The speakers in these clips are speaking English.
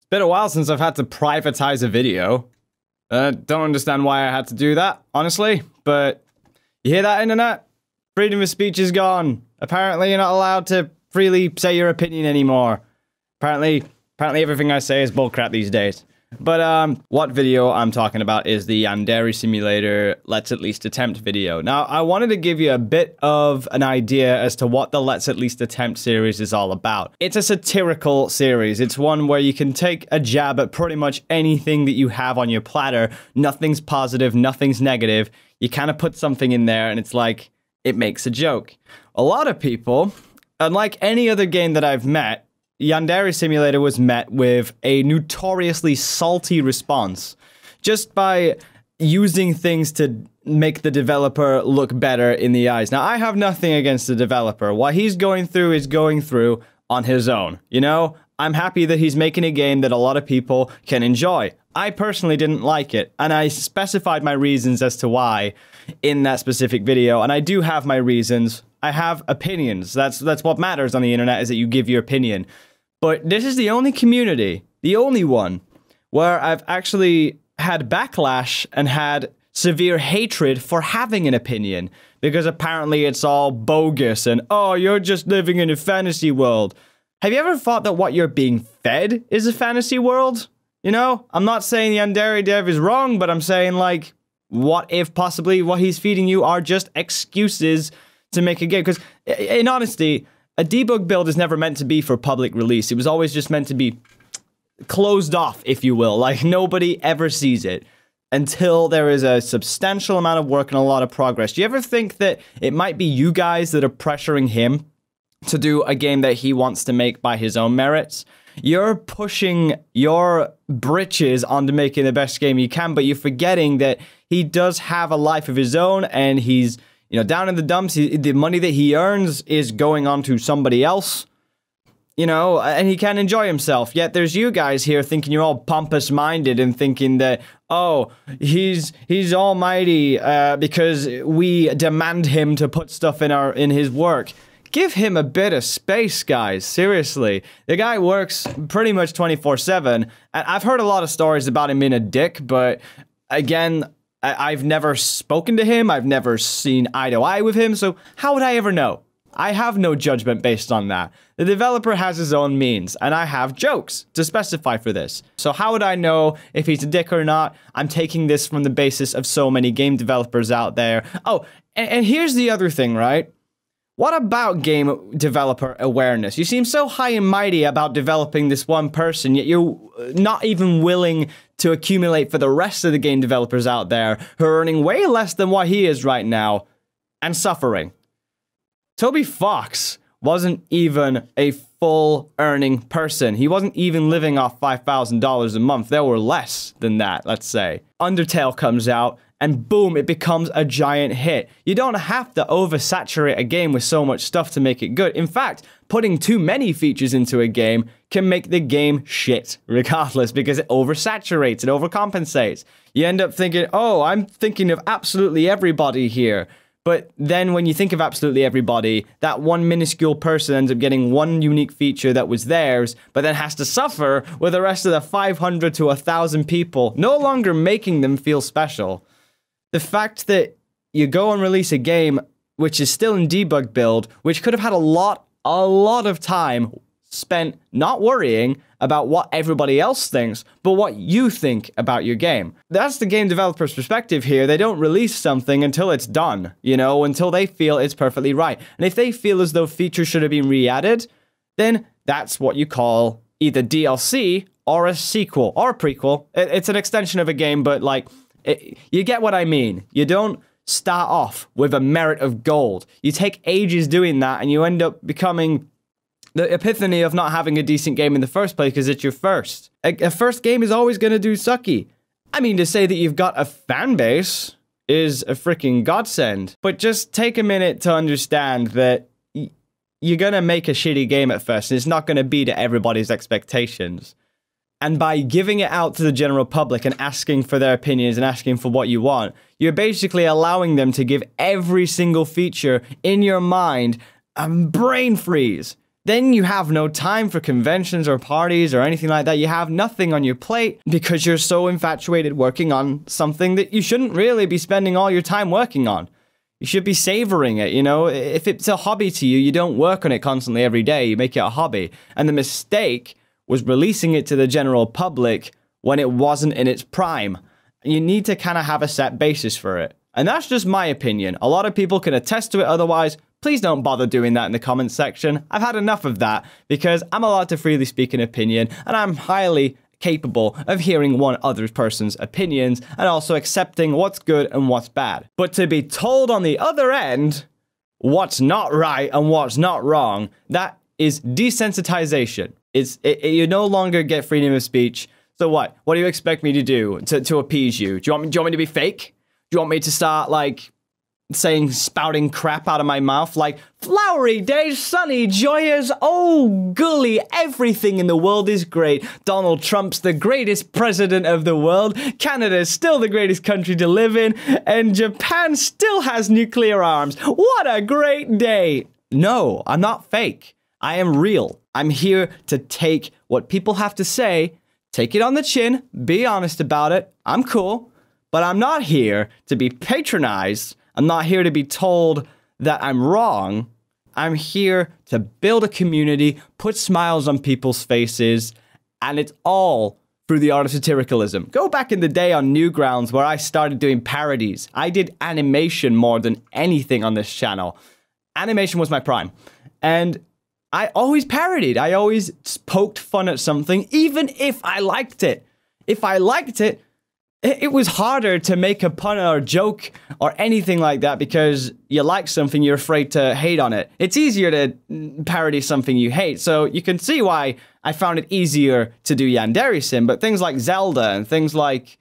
Been a while since I've had to privatize a video. Don't understand why I had to do that, honestly, but you hear that, internet? Freedom of speech is gone. Apparently you're not allowed to freely say your opinion anymore. Apparently everything I say is bullcrap these days. But, what video I'm talking about is the Yandere Simulator Let's At Least Attempt video. Now, I wanted to give you a bit of an idea as to what the Let's At Least Attempt series is all about. It's a satirical series. It's one where you can take a jab at pretty much anything that you have on your platter. Nothing's positive, nothing's negative. You kind of put something in there and it's like, it makes a joke. A lot of people, unlike any other game that I've met, Yandere Simulator was met with a notoriously salty response just by using things to make the developer look better in the eyes. Now, I have nothing against the developer. What he's going through is going through on his own, you know? I'm happy that he's making a game that a lot of people can enjoy. I personally didn't like it, and I specified my reasons as to why in that specific video, and I do have my reasons. I have opinions. That's what matters on the internet, is that you give your opinion. But this is the only community, the only one, where I've actually had backlash and had severe hatred for having an opinion, because apparently it's all bogus and, oh, you're just living in a fantasy world. Have you ever thought that what you're being fed is a fantasy world? You know, I'm not saying the Yandere dev is wrong, but I'm saying, like, what if possibly what he's feeding you are just excuses to make a game? Because, in honesty, a debug build is never meant to be for public release. It was always just meant to be closed off, if you will. Like, nobody ever sees it until there is a substantial amount of work and a lot of progress. Do you ever think that it might be you guys that are pressuring him to do a game that he wants to make by his own merits? You're pushing your britches onto making the best game you can, but you're forgetting that he does have a life of his own, and he's, you know, down in the dumps. The money that he earns is going on to somebody else, you know, and he can enjoy himself. Yet there's you guys here thinking you're all pompous-minded and thinking that, oh, he's almighty because we demand him to put stuff in his work. Give him a bit of space, guys. Seriously. The guy works pretty much 24/7. And I've heard a lot of stories about him being a dick, but again, I've never spoken to him. I've never seen eye to eye with him, so how would I ever know? I have no judgment based on that. The developer has his own means, and I have jokes to specify for this. So how would I know if he's a dick or not? I'm taking this from the basis of so many game developers out there. Oh, and here's the other thing, right? What about game developer awareness? You seem so high and mighty about developing this one person, yet you're not even willing to accumulate for the rest of the game developers out there who are earning way less than what he is right now and suffering. Toby Fox wasn't even a full earning person. He wasn't even living off $5,000 a month. There were less than that, let's say. Undertale comes out, and boom, it becomes a giant hit. You don't have to oversaturate a game with so much stuff to make it good. In fact, putting too many features into a game can make the game shit, regardless, because it oversaturates, it overcompensates. You end up thinking, oh, I'm thinking of absolutely everybody here. But then when you think of absolutely everybody, that one minuscule person ends up getting one unique feature that was theirs, but then has to suffer with the rest of the 500 to 1,000 people, no longer making them feel special. The fact that you go and release a game which is still in debug build, which could have had a lot of time spent not worrying about what everybody else thinks, but what you think about your game. That's the game developer's perspective here. They don't release something until it's done, you know, until they feel it's perfectly right. And if they feel as though features should have been re-added, then that's what you call either DLC or a sequel or a prequel. It's an extension of a game, but like, you get what I mean. You don't start off with a merit of gold. You take ages doing that, and you end up becoming the epiphany of not having a decent game in the first place because it's your first. A first game is always going to do sucky. I mean, to say that you've got a fan base is a freaking godsend. But just take a minute to understand that you're going to make a shitty game at first, and it's not going to be to everybody's expectations. And by giving it out to the general public and asking for their opinions and asking for what you want, you're basically allowing them to give every single feature in your mind a brain freeze. then you have no time for conventions or parties or anything like that. You have nothing on your plate because you're so infatuated working on something that you shouldn't really be spending all your time working on. You should be savoring it, you know? If it's a hobby to you, you don't work on it constantly every day. You make it a hobby. And the mistake was releasing it to the general public when it wasn't in its prime. You need to kind of have a set basis for it. And that's just my opinion. A lot of people can attest to it otherwise. Please don't bother doing that in the comments section. I've had enough of that because I'm allowed to freely speak an opinion and I'm highly capable of hearing one other person's opinions and also accepting what's good and what's bad. But to be told on the other end what's not right and what's not wrong, that is desensitization. You no longer get freedom of speech. So what? What do you expect me to do to appease you? Do you want me to be fake? Do you want me to start, like, spouting crap out of my mouth? Like, flowery days, sunny, joyous, oh, gully, everything in the world is great. Donald Trump's the greatest president of the world. Canada's still the greatest country to live in. And Japan still has nuclear arms. What a great day. No, I'm not fake. I am real. I'm here to take what people have to say, take it on the chin, be honest about it. I'm cool. But I'm not here to be patronized. I'm not here to be told that I'm wrong. I'm here to build a community, put smiles on people's faces, and it's all through the art of satiricalism. Go back in the day on Newgrounds where I started doing parodies. I did animation more than anything on this channel. Animation was my prime. And I always parodied. I always poked fun at something, even if I liked it. If I liked it, it was harder to make a pun or a joke or anything like that because you like something, you're afraid to hate on it. It's easier to parody something you hate, so you can see why I found it easier to do Yandere Sim, but things like Zelda and things like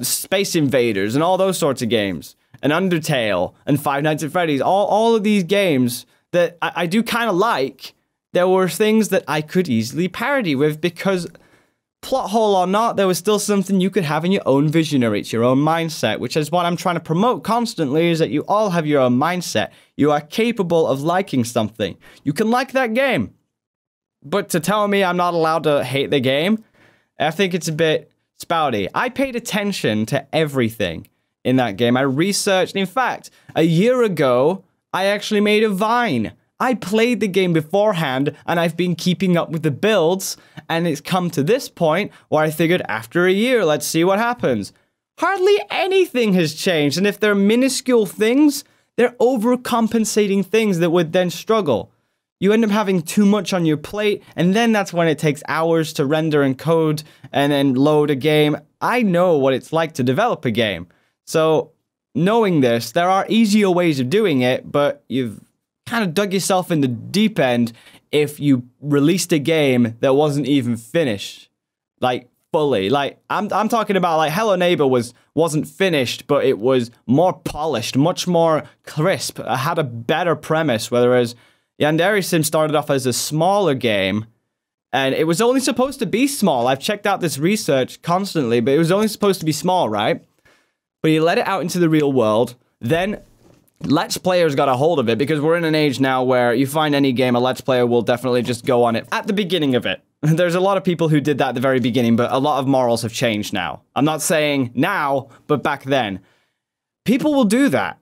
Space Invaders and all those sorts of games, and Undertale and Five Nights at Freddy's, all of these games that I do kind of like, there were things that I could easily parody with because plot hole or not, there was still something you could have in your own visionary, it's your own mindset, which is what I'm trying to promote constantly, is that you all have your own mindset. You are capable of liking something. You can like that game. But to tell me I'm not allowed to hate the game, I think it's a bit spouty. I paid attention to everything in that game. I researched. In fact, a year ago, I actually made a Vine. I played the game beforehand, and I've been keeping up with the builds, and it's come to this point where I figured after a year, let's see what happens. Hardly anything has changed, and if they're minuscule things, they're overcompensating things that would then struggle. You end up having too much on your plate, and then that's when it takes hours to render and code and then load a game. I know what it's like to develop a game. So, knowing this, there are easier ways of doing it, but you've kind of dug yourself in the deep end if you released a game that wasn't even finished, like fully. Like I'm talking about like Hello Neighbor wasn't finished, but it was more polished, much more crisp. It had a better premise, whereas Yandere Sim started off as a smaller game, and it was only supposed to be small. I've checked out this research constantly, but it was only supposed to be small, right? But he let it out into the real world, then Let's Players got a hold of it, because we're in an age now where you find any game, a Let's Player will definitely just go on it at the beginning of it. There's a lot of people who did that at the very beginning, but a lot of morals have changed now. I'm not saying now, but back then. People will do that.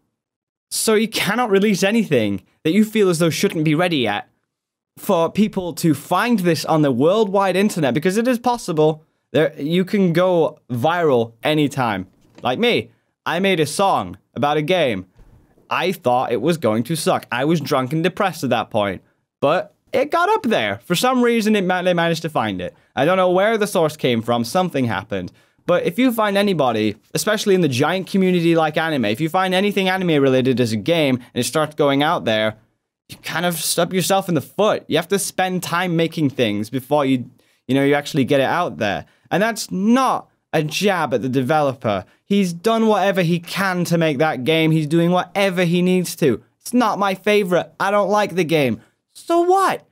So you cannot release anything that you feel as though shouldn't be ready yet for people to find this on the worldwide internet, because it is possible. You can go viral anytime. Like me, I made a song about a game. I thought it was going to suck. I was drunk and depressed at that point. But it got up there. For some reason, they managed to find it. I don't know where the source came from. Something happened. But if you find anybody, especially in the giant community like anime, if you find anything anime related as a game and it starts going out there, you kind of stub yourself in the foot. You have to spend time making things before you actually get it out there. And that's not a jab at the developer. He's done whatever he can to make that game. He's doing whatever he needs to. It's not my favorite. I don't like the game. So what?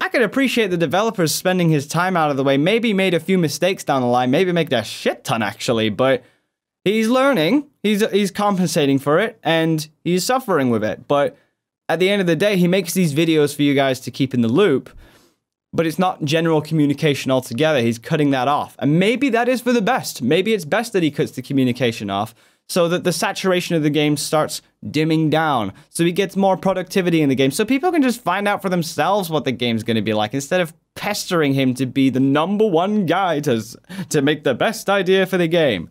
I could appreciate the developers spending his time out of the way. Maybe made a few mistakes down the line. Maybe made a shit ton, actually. But he's learning. He's compensating for it. And he's suffering with it. But at the end of the day, he makes these videos for you guys to keep in the loop, but it's not general communication altogether. He's cutting that off. And maybe that is for the best. Maybe it's best that he cuts the communication off so that the saturation of the game starts dimming down, so he gets more productivity in the game, so people can just find out for themselves what the game's going to be like, instead of pestering him to be the #1 guy to make the best idea for the game.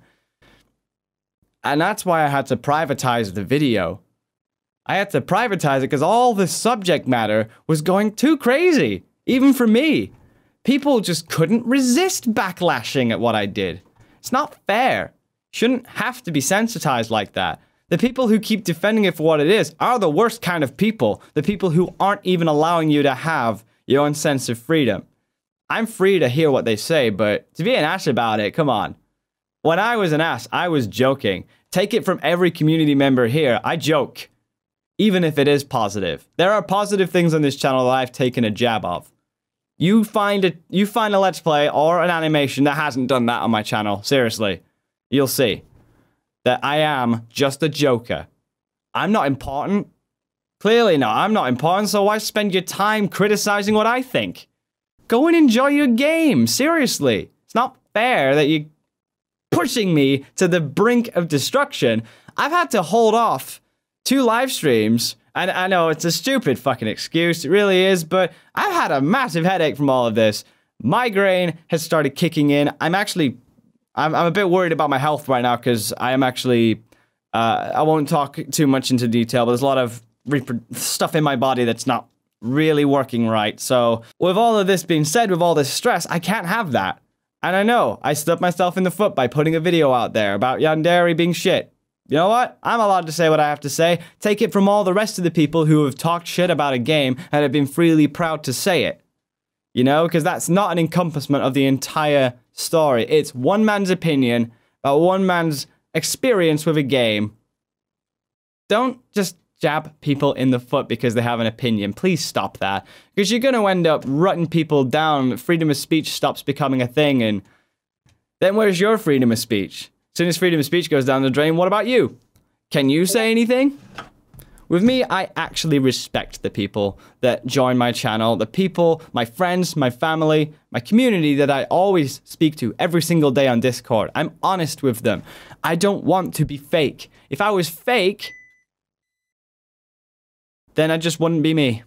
And that's why I had to privatize the video. I had to privatize it because all the subject matter was going too crazy, even for me. People just couldn't resist backlashing at what I did. It's not fair. Shouldn't have to be sensitized like that. The people who keep defending it for what it is are the worst kind of people. The people who aren't even allowing you to have your own sense of freedom. I'm free to hear what they say, but to be an ass about it, come on. When I was an ass, I was joking. Take it from every community member here. I joke. Even if it is positive. There are positive things on this channel that I've taken a jab of. You find a Let's Play or an animation that hasn't done that on my channel. Seriously. You'll see that I am just a joker. I'm not important. Clearly not. I'm not important, so why spend your time criticizing what I think? Go and enjoy your game. Seriously. It's not fair that you're pushing me to the brink of destruction. I've had to hold off 2 live streams, and I know it's a stupid fucking excuse. It really is, but I've had a massive headache from all of this. Migraine has started kicking in. I'm a bit worried about my health right now because I am actually, I won't talk too much into detail, but there's a lot of stuff in my body that's not really working right. So with all of this being said, with all this stress, I can't have that. And I know, I stubbed myself in the foot by putting a video out there about Yandere being shit. You know what? I'm allowed to say what I have to say. Take it from all the rest of the people who have talked shit about a game and have been freely proud to say it. You know, because that's not an encompassment of the entire story. It's one man's opinion about one man's experience with a game. Don't just jab people in the foot because they have an opinion. Please stop that. Because you're going to end up rutting people down. Freedom of speech stops becoming a thing. And then where's your freedom of speech? As soon as freedom of speech goes down the drain, what about you? Can you say anything? With me, I actually respect the people that join my channel, the people, my friends, my family, my community that I always speak to every single day on Discord. I'm honest with them. I don't want to be fake. If I was fake, then I just wouldn't be me.